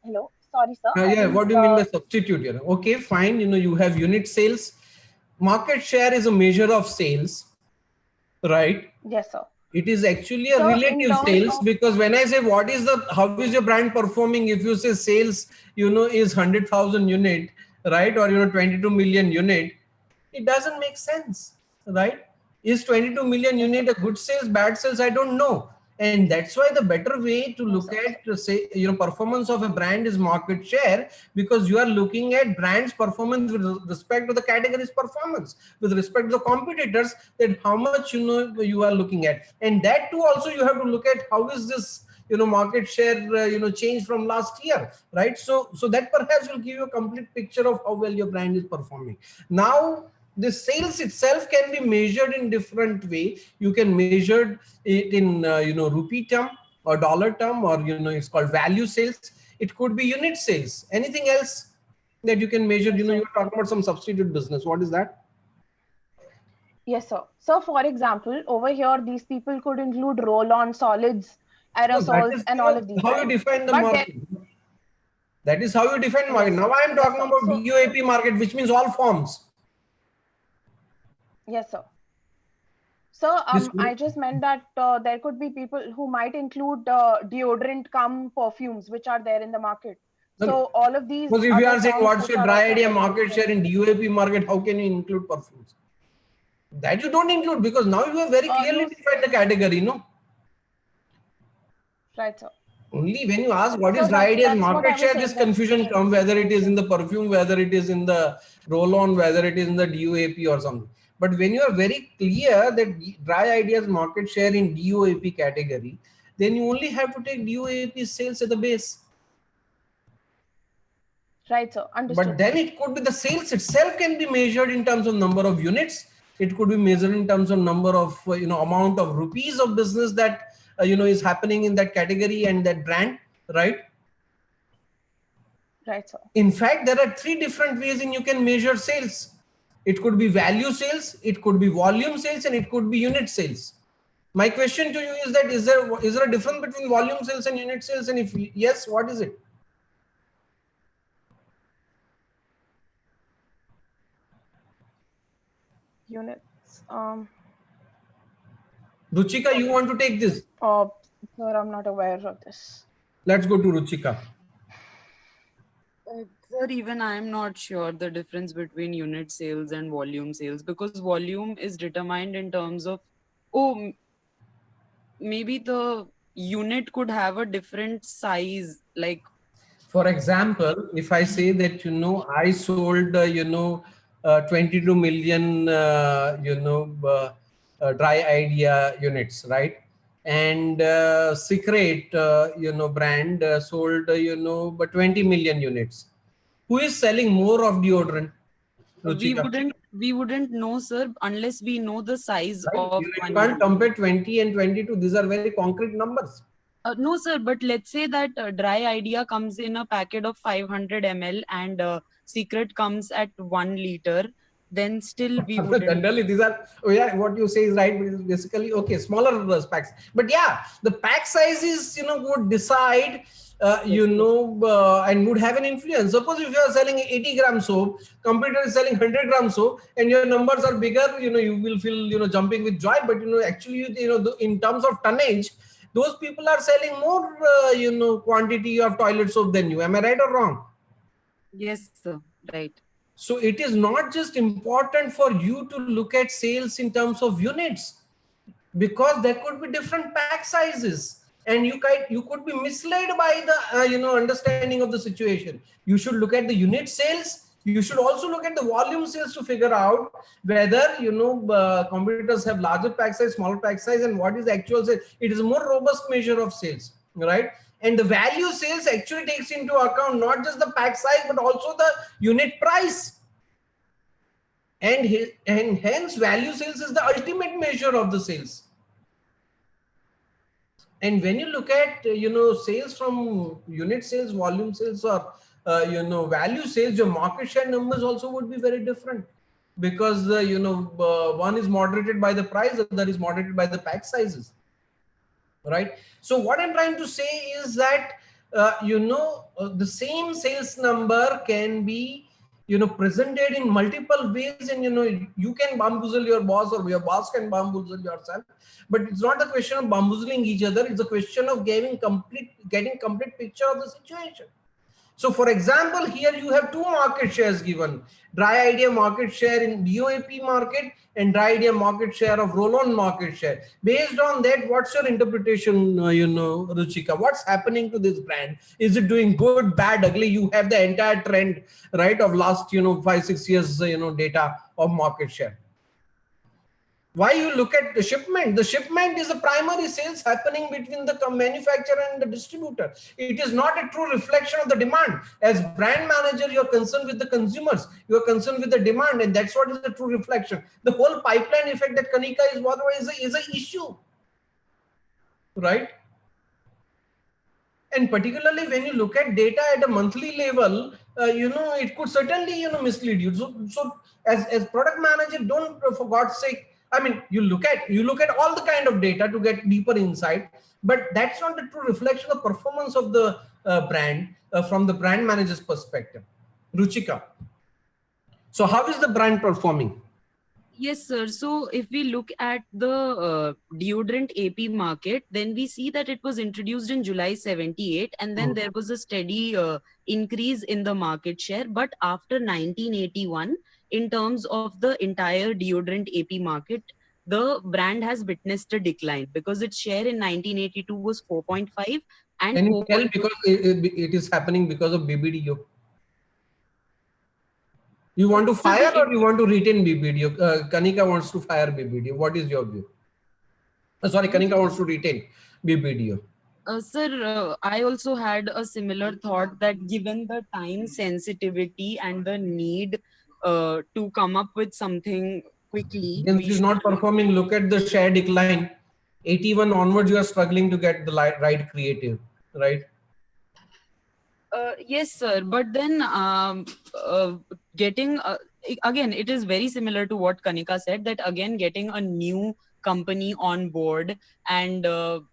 Hello, sorry, sir. Yeah, what do you mean by substitute here? Okay, fine. You have unit sales. Market share is a measure of sales, right? Yes, sir. It is actually a relative sales, because when I say how is your brand performing, if you say sales, is 100,000 unit, right? Or, 22 million unit, it doesn't make sense, right? Is 22 million unit a good sales, bad sales? I don't know. And that's why the better way to look at, say, performance of a brand is market share, because you are looking at brand's performance with respect to the category's performance, with respect to the competitors, that how much, you are looking at. And that too also you have to look at how is this, market share, change from last year, right? So that perhaps will give you a complete picture of how well your brand is performing. Now, the sales itself can be measured in different way. You can measure it in rupee term or dollar term, or it's called value sales. It could be unit sales. Anything else that you can measure? You were talking about some substitute business. What is that? Yes, sir. So for example, over here, these people could include roll-on, solids, aerosols, and all of these. How you define the market? That is how you define market. Now I am talking about DOAP market, which means all forms. Yes, sir. So I just meant that there could be people who might include deodorant cum perfumes, which are there in the market. So all of these. Because if you are saying what's your Dry Idea market share in DOAP market, how can you include perfumes? That you don't include, because now you have very clearly defined the category, no? Right, sir. Only when you ask what is Dry Idea's market share, this confusion comes, whether it is in the perfume, whether it is in the roll-on, whether it is in the DOAP or something. But when you are very clear that Dry Idea's market share in DOAP category, then you only have to take DOAP sales at the base. Right, sir. Understood. But then it could be the sales itself can be measured in terms of number of units. It could be measured in terms of number of, amount of rupees of business that, is happening in that category and that brand, right? Right, sir. In fact, there are 3 different ways in you can measure sales. It could be value sales, it could be volume sales, and it could be unit sales. My question to you is that is there a difference between volume sales and unit sales? And if yes, what is it? Units. Ruchika, you want to take this? Sir, I'm not aware of this. Let's go to Ruchika. Sir, even I am not sure the difference between unit sales and volume sales, because volume is determined in terms of, maybe the unit could have a different size. Like, For example, if I say that, I sold, 22 million, dry idea units, right? And Secret, brand sold, but 20 million units. Who is selling more of deodorant? Ruchika? we wouldn't know, sir, unless we know the size Right? of You one can't unit. compare 20 and 22. These are very concrete numbers. No, sir, but let's say that dry idea comes in a packet of 500 ml and Secret comes at 1 liter, then still we wouldn't. Generally, these are, what you say is right. Basically, okay, smaller packs. But yeah, the pack sizes, would decide, and would have an influence. Suppose if you are selling 80 gram soap, competitor is selling 100 gram soap, and your numbers are bigger, you will feel, jumping with joy. But, actually, in terms of tonnage, those people are selling more, quantity of toilet soap than you. Am I right or wrong? Yes, sir. Right. So it is not just important for you to look at sales in terms of units, because there could be different pack sizes, and you could be misled by the understanding of the situation. You should look at the unit sales. You should also look at the volume sales to figure out whether competitors have larger pack size, smaller pack size, and what is the actual sale. It is a more robust measure of sales, right? And the value sales actually takes into account not just the pack size, but also the unit price. And hence value sales is the ultimate measure of the sales. And when you look at, sales from unit sales, volume sales, or, value sales, your market share numbers also would be very different, because, one is moderated by the price, the other is moderated by the pack sizes. Right. So what I'm trying to say is that, the same sales number can be, presented in multiple ways, and, you can bamboozle your boss, or your boss can bamboozle yourself. But it's not a question of bamboozling each other. It's a question of getting complete picture of the situation. So for example, here you have 2 market shares given: dry idea market share in DOAP market and dry idea market share of roll-on market share. Based on that, what's your interpretation, Ruchika? What's happening to this brand? Is it doing good, bad, ugly? You have the entire trend, right, of last, 5-6 years, data of market share. Why you look at the shipment? The shipment is a primary sales happening between the manufacturer and the distributor. It is not a true reflection of the demand. As brand manager, you're concerned with the consumers. You're concerned with the demand, and that's what is the true reflection. The whole pipeline effect that Kanika is what is an issue, right? And particularly when you look at data at a monthly level, it could certainly, mislead you. So as product manager, don't, for God's sake, I mean, you look at all the kind of data to get deeper insight, but that's not the true reflection of performance of the brand from the brand manager's perspective. Ruchika, so how is the brand performing? Yes, sir. So if we look at the deodorant AP market, then we see that it was introduced in July 78, and then there was a steady increase in the market share. But after 1981, in terms of the entire deodorant AP market, the brand has witnessed a decline, because its share in 1982 was 4.5. And can you tell, because it is happening because of BBDO? You want to fire or you want to retain BBDO? Kanika wants to fire BBDO. What is your view? Sorry, Kanika wants to retain BBDO. Sir, I also had a similar thought that given the time sensitivity and the need to come up with something quickly, Since it is not performing, look at the share decline. 81 onwards, you are struggling to get the right creative, right? Yes, sir. But then getting again, it is very similar to what Kanika said. That again, getting a new company on board, and the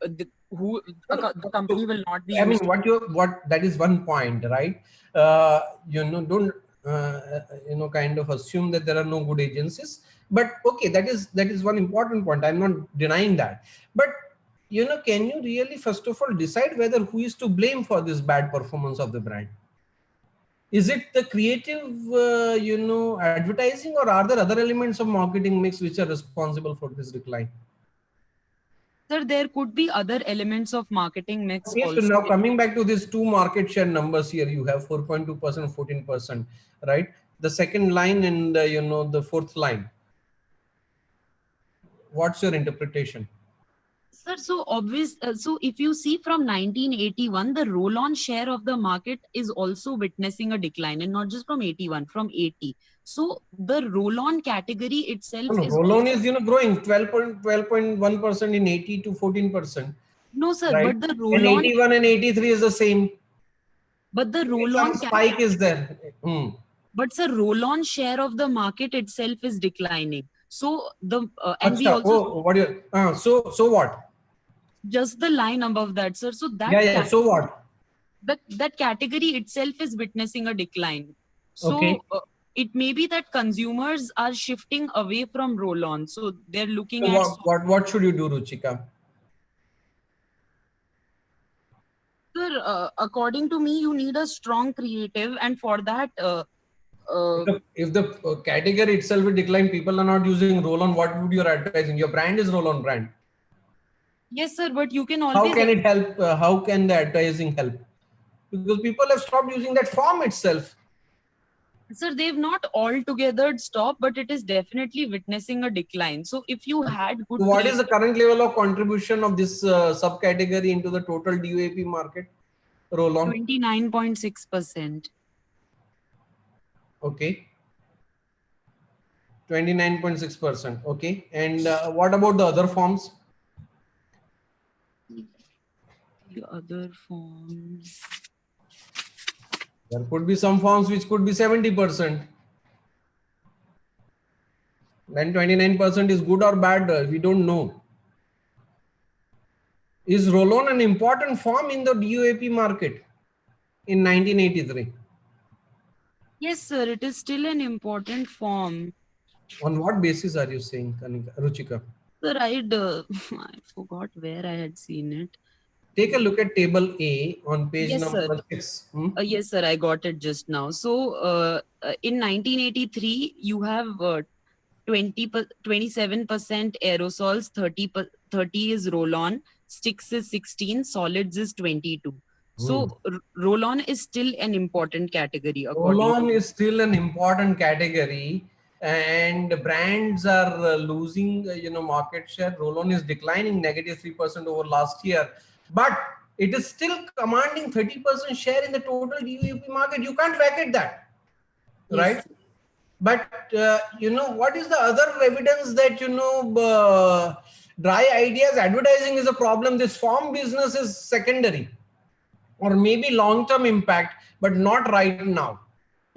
company will not be I mean, used. what that is one point, right? Don't kind of assume that there are no good agencies. But okay, that is one important point. I'm not denying that. But can you really first of all decide whether who is to blame for this bad performance of the brand? Is it the creative, advertising, or are there other elements of marketing mix which are responsible for this decline? Sir, there could be other elements of marketing mix Okay, so also. now coming back to these two market share numbers here, you have 4.2%, 14%, right? The second line and the fourth line. What's your interpretation? Sir, so obvious. So if you see from 1981, the roll-on share of the market is also witnessing a decline, and not just from 81, from 80. So the roll-on category itself No, is roll-on also is growing 12.1% in 80 to 14%, no, sir. right? But the And roll-on, 81 and 83 is the same. but the Some roll-on spike is there. but sir, roll-on share of the market itself is declining. So the and we Achha, also oh, what you? So what? just the line above that, sir. So that Yeah. So what? that category itself is witnessing a decline. Okay. So it may be that consumers are shifting away from roll-on. So they're looking So at what should you do, Ruchika? sir, according to me, you need a strong creative, and for that, If the category itself will decline, people are not using roll-on. What would your advertising? Your brand is roll-on brand. yes, sir. But you can How always can it help? How can the advertising help? Because people have stopped using that form itself. sir, they've not altogether stopped, but it is definitely witnessing a decline. So if you had good So what is the creative, current level of contribution of this subcategory into the total DUAP market? Roll-on. 29.6%. Okay. 29.6%. Okay. And what about the other forms? The other forms. There could be some forms which could be 70%. Then 29% is good or bad, we don't know. Is roll-on an important form in the DUAP market in 1983? Yes, sir. It is still an important form. On what basis are you saying, Ruchika? Sir, I forgot where I had seen it. Take a look at table A on page Yes, sir. number 6. Yes, sir. I got it just now. So, in 1983, you have 27% aerosols, 30 is roll-on, sticks is 16, solids is 22. So, roll-on is still an important category according to Roll-on is still an important category, and brands are losing market share. Roll-on is declining -3% over last year, but it is still commanding 30% share in the total DUP market. You can't racket that, right? Yes. But what is the other evidence that dry ideas advertising is a problem? This form business is secondary, or maybe long-term impact, but not right now.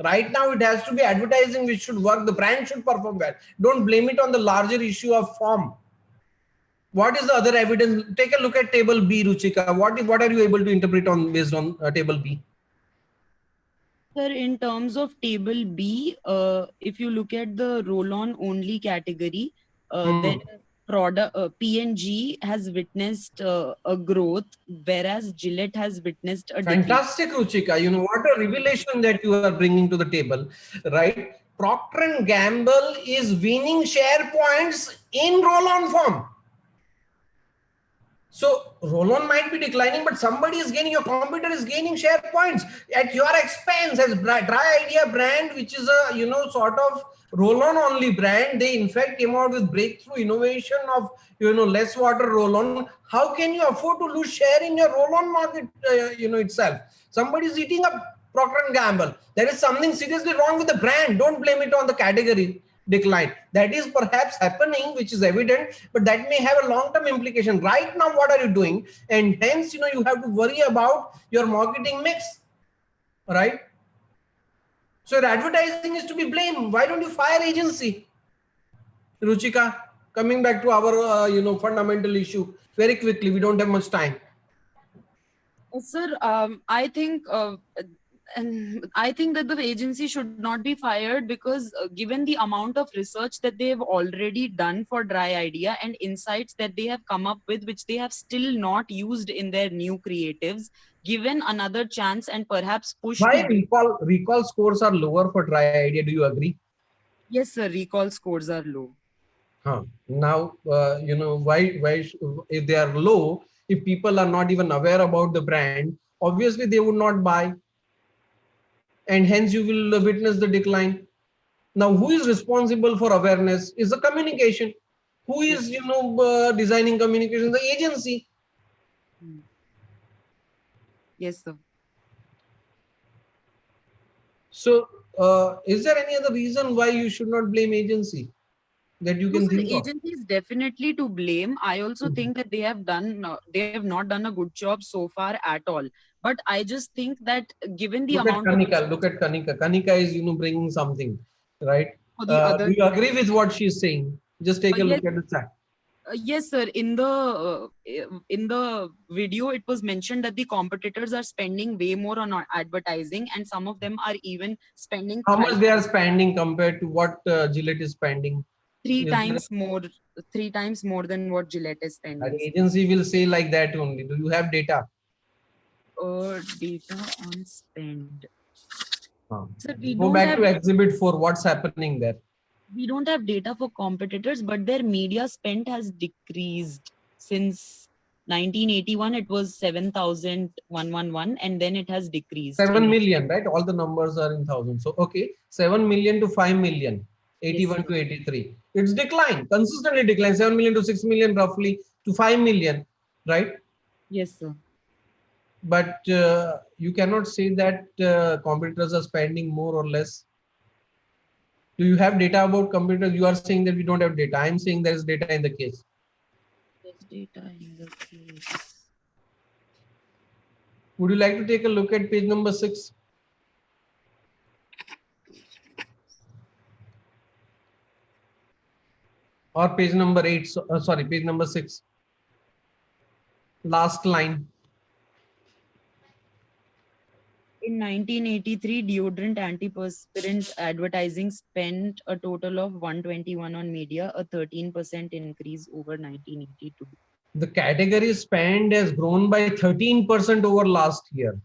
Right now, it has to be advertising which should work. The brand should perform well. Don't blame it on the larger issue of form. What is the other evidence? Take a look at table B, Ruchika. What are you able to interpret on based on table B? Sir, in terms of table B, if you look at the roll-on only category, then product P&G has witnessed a growth, whereas Gillette has witnessed a decline. Fantastic, Ruchika. What a revelation that you are bringing to the table, right? Procter and Gamble is winning share points in roll-on form. So roll-on might be declining, but somebody is gaining. Your competitor is gaining share points at your expense. As Dry Idea brand, which is a sort of roll-on only brand, they in fact came out with breakthrough innovation of less water roll-on. How can you afford to lose share in your roll-on market itself? Somebody is eating up Procter and Gamble. There is something seriously wrong with the brand. Don't blame it on the category decline. That is perhaps happening, which is evident, but that may have a long-term implication. Right now, what are you doing? And hence, you have to worry about your marketing mix. right? So your advertising is to be blamed. Why don't you fire agency? Ruchika, coming back to our fundamental issue very quickly. We don't have much time. Sir, I think and I think that the agency should not be fired because given the amount of research that they have already done for Dry Idea and insights that they have come up with, which they have still not used in their new creatives, given another chance and perhaps pushed Why to do. recall scores are lower for Dry Idea? Do you agree? Yes, sir, recall scores are low. Now, if they are low, if people are not even aware about the brand, obviously they would not buy, and hence you will witness the decline. Now, who is responsible for awareness? Is the communication. Who is, designing communication? The agency. Yes, sir. So, is there any other reason why you should not blame agency that you No, can sir, think the of? agency is definitely to blame. I also think that they have not done a good job so far at all. But I just think that given the Look at amount of Kanika. Look research at Kanika. Kanika is, bringing something, right? for the other, Do you agree with what she's saying? Just take a yes, look at the chat. yes, sir. In the video, it was mentioned that the competitors are spending way more on advertising, and some of them are even spending How much they are spending compared to what Gillette is spending? three Is there, times more, 3 times more than what Gillette is an spending. agency will say like that only. Do you have data? Data on spend. Sir, Go back to Exhibit 4. What's happening there? we don't have data for competitors, but their media spent has decreased since 1981. It was 7,111, and then it has decreased. 7 million, right? All the numbers are in thousands. So, okay, 7 million to 5 million, Yes, 81 sir. to 83. It's declined, consistently declined, 7 million to 6 million roughly to 5 million, right? Yes, sir. But you cannot say that competitors are spending more or less. Do you have data about competitors? You are saying that we don't have data. I'm saying there is data in the case. There's data in the case. Would you like to take a look at page number 6? Or page number 8, sorry, page number 6. Last line. In 1983, deodorant antiperspirant advertising spent a total of 121 on media, a 13% increase over 1982. The category spend has grown by 13% over last year.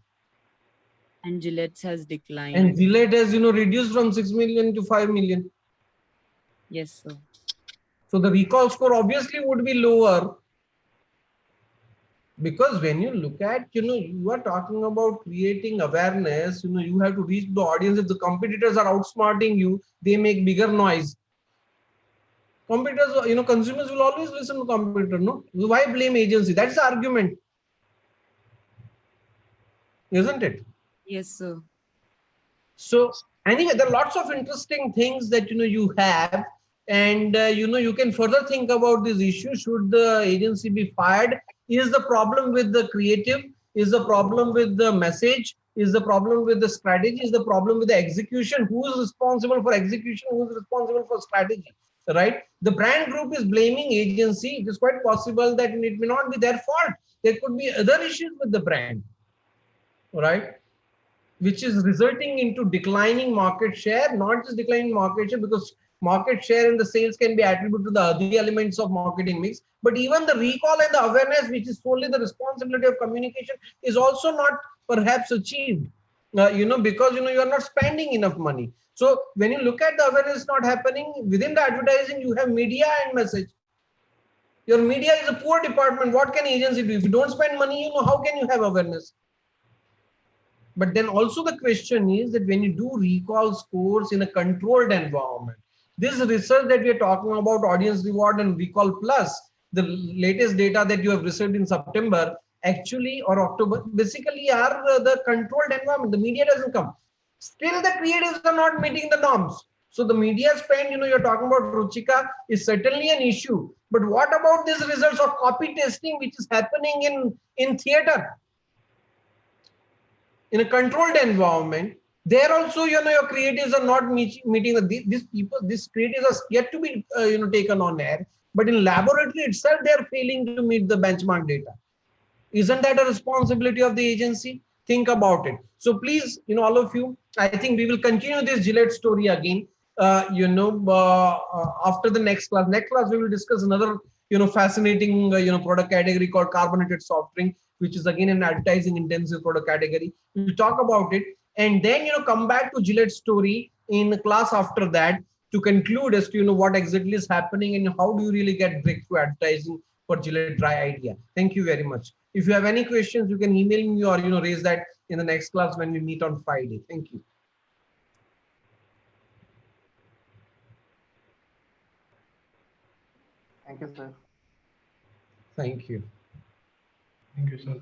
And Gillette's has declined. And Gillette has, reduced from 6 million to 5 million. Yes, sir. So the recall score obviously would be lower. Because when you look at, you are talking about creating awareness, you have to reach the audience. If the competitors are outsmarting you, they make bigger noise. Competitors, consumers will always listen to competitor, no? Why blame agency? That's the argument. Isn't it? Yes, sir. So anyway, there are lots of interesting things that, you have. And, you can further think about this issue. Should the agency be fired? Is the problem with the creative? Is the problem with the message? Is the problem with the strategy? Is the problem with the execution? Who is responsible for execution? Who is responsible for strategy? Right? The brand group is blaming agency. It is quite possible that it may not be their fault. There could be other issues with the brand, right? Which is resulting into declining market share, not just declining market share, because market share and the sales can be attributed to the other elements of marketing mix, but even the recall and the awareness, which is solely the responsibility of communication, is also not perhaps achieved, because, you are not spending enough money. So when you look at the awareness not happening within the advertising, you have media and message. Your media is a poor department. What can agency do? If you don't spend money, how can you have awareness? But then also the question is that when you do recall scores in a controlled environment, this research that we are talking about, audience reward and recall plus, the latest data that you have received in September, actually, or October, basically are the controlled environment. The media doesn't come. Still the creatives are not meeting the norms. So the media spend, you're talking about Ruchika, is certainly an issue. But what about these results of copy testing, which is happening in theater? in a controlled environment, there also, you know, your creatives are not meeting these people. These creatives are yet to be, taken on air. But in laboratory itself, they are failing to meet the benchmark data. Isn't that a responsibility of the agency? Think about it. So please, you know, all of you, I think we will continue this Gillette story again. After the next class. Next class, we will discuss another, fascinating, product category called carbonated soft drink, which is again an advertising intensive product category. We'll talk about it, and then, come back to Gillette story in class after that to conclude as to, what exactly is happening and how do you really get breakthrough advertising for Gillette Dry Idea. Thank you very much. If you have any questions, you can email me or, raise that in the next class when we meet on Friday. Thank you. Thank you, sir. Thank you. Thank you, sir.